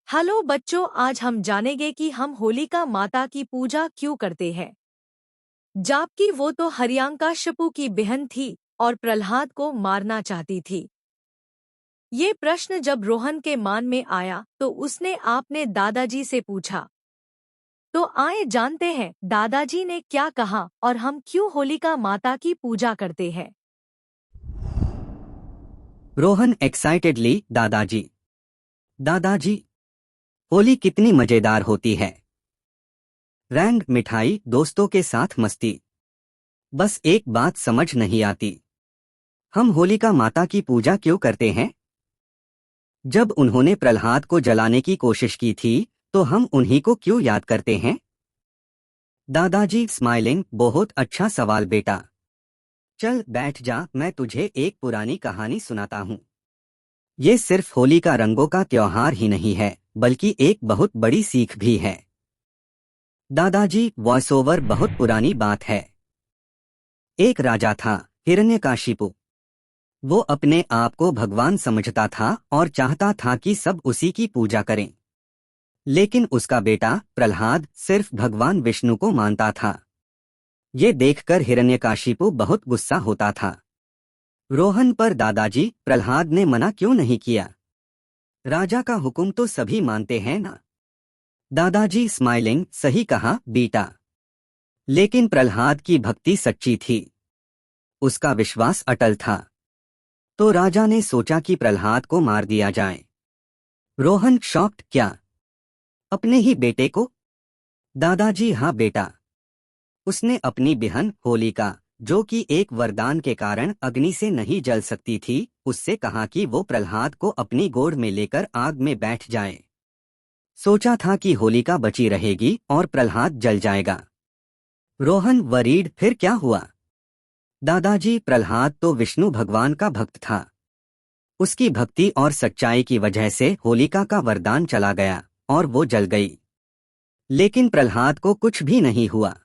Hello बच्चों, आज हम जानेंगे कि हम होलिका माता की पूजा क्यों करते हैं। जबकि वो तो हरियांकाश्यपु की बहन थी और प्रहलाद को मारना चाहती थी। ये प्रश्न जब रोहन के मन में आया तो उसने अपने दादाजी से पूछा। तो आए जानते हैं दादाजी ने क्या कहा और हम क्यों होलिका माता की पूजा करते हैं। रोहन एक्साइटेडली दादाजी। दादाजी, होली कितनी मजेदार होती है। रंग, मिठाई, दोस्तों के साथ मस्ती। बस एक बात समझ नहीं आती, हम होलिका माता की पूजा क्यों करते हैं। जब उन्होंने प्रहलाद को जलाने की कोशिश की थी तो हम उन्हीं को क्यों याद करते हैं। दादाजी स्माइलिंग, बहुत अच्छा सवाल बेटा। चल बैठ जा, मैं तुझे एक पुरानी कहानी सुनाता हूँ। ये सिर्फ होली का रंगों का त्योहार ही नहीं है, बल्कि एक बहुत बड़ी सीख भी है। दादाजी वॉइस ओवर बहुत पुरानी बात है। एक राजा था, हिरण्यकाशिपु। वो अपने आप को भगवान समझता था और चाहता था कि सब उसी की पूजा करें। लेकिन उसका बेटा प्रहलाद सिर्फ भगवान विष्णु को मानता था। ये देखकर हिरण्यकाशिपु बहुत गुस्सा होता था। रोहन पर दादाजी, प्रहलाद ने मना क्यों नहीं किया। राजा का हुक्म तो सभी मानते हैं ना। दादाजी स्माइलिंग, सही कहा बेटा। लेकिन प्रहलाद की भक्ति सच्ची थी, उसका विश्वास अटल था। तो राजा ने सोचा कि प्रहलाद को मार दिया जाए। रोहन शॉक्ड, क्या अपने ही बेटे को। दादाजी हाँ बेटा, उसने अपनी बहन होलिका, जो कि एक वरदान के कारण अग्नि से नहीं जल सकती थी, उससे कहा कि वो प्रहलाद को अपनी गोद में लेकर आग में बैठ जाए। सोचा था कि होलिका बची रहेगी और प्रहलाद जल जाएगा। रोहन वरीड, फिर क्या हुआ। दादाजी, प्रहलाद तो विष्णु भगवान का भक्त था। उसकी भक्ति और सच्चाई की वजह से होलिका का वरदान चला गया और वो जल गई। लेकिन प्रहलाद को कुछ भी नहीं हुआ।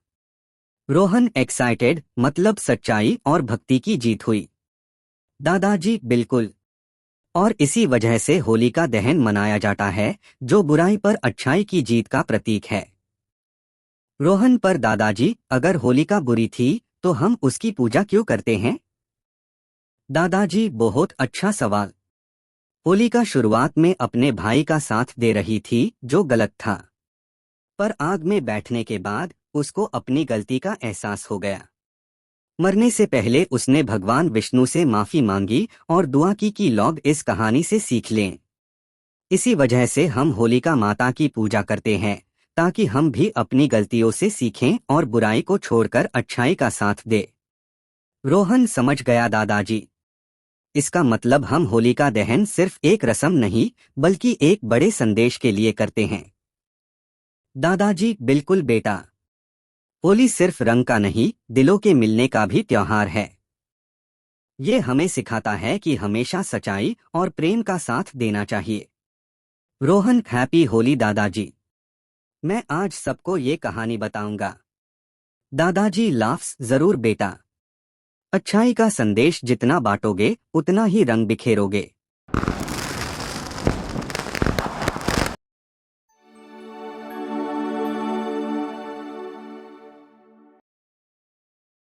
रोहन एक्साइटेड, मतलब सच्चाई और भक्ति की जीत हुई। दादाजी बिल्कुल। और इसी वजह से होलिका दहन मनाया जाता है, जो बुराई पर अच्छाई की जीत का प्रतीक है। रोहन पर दादाजी, अगर होलिका बुरी थी तो हम उसकी पूजा क्यों करते हैं। दादाजी बहुत अच्छा सवाल। होलिका शुरुआत में अपने भाई का साथ दे रही थी, जो गलत था। पर आग में बैठने के बाद उसको अपनी गलती का एहसास हो गया। मरने से पहले उसने भगवान विष्णु से माफी मांगी और दुआ की कि लोग इस कहानी से सीख लें। इसी वजह से हम होलिका माता की पूजा करते हैं, ताकि हम भी अपनी गलतियों से सीखें और बुराई को छोड़कर अच्छाई का साथ दें। रोहन समझ गया दादाजी। इसका मतलब हम होलिका दहन सिर्फ एक रस्म नहीं, बल्कि एक बड़े संदेश के लिए करते हैं। दादाजी बिल्कुल बेटा। होली सिर्फ रंग का नहीं, दिलों के मिलने का भी त्योहार है। ये हमें सिखाता है कि हमेशा सच्चाई और प्रेम का साथ देना चाहिए। रोहन हैप्पी होली दादाजी। मैं आज सबको ये कहानी बताऊंगा। दादाजी लाफ्स, जरूर बेटा। अच्छाई का संदेश जितना बांटोगे उतना ही रंग बिखेरोगे।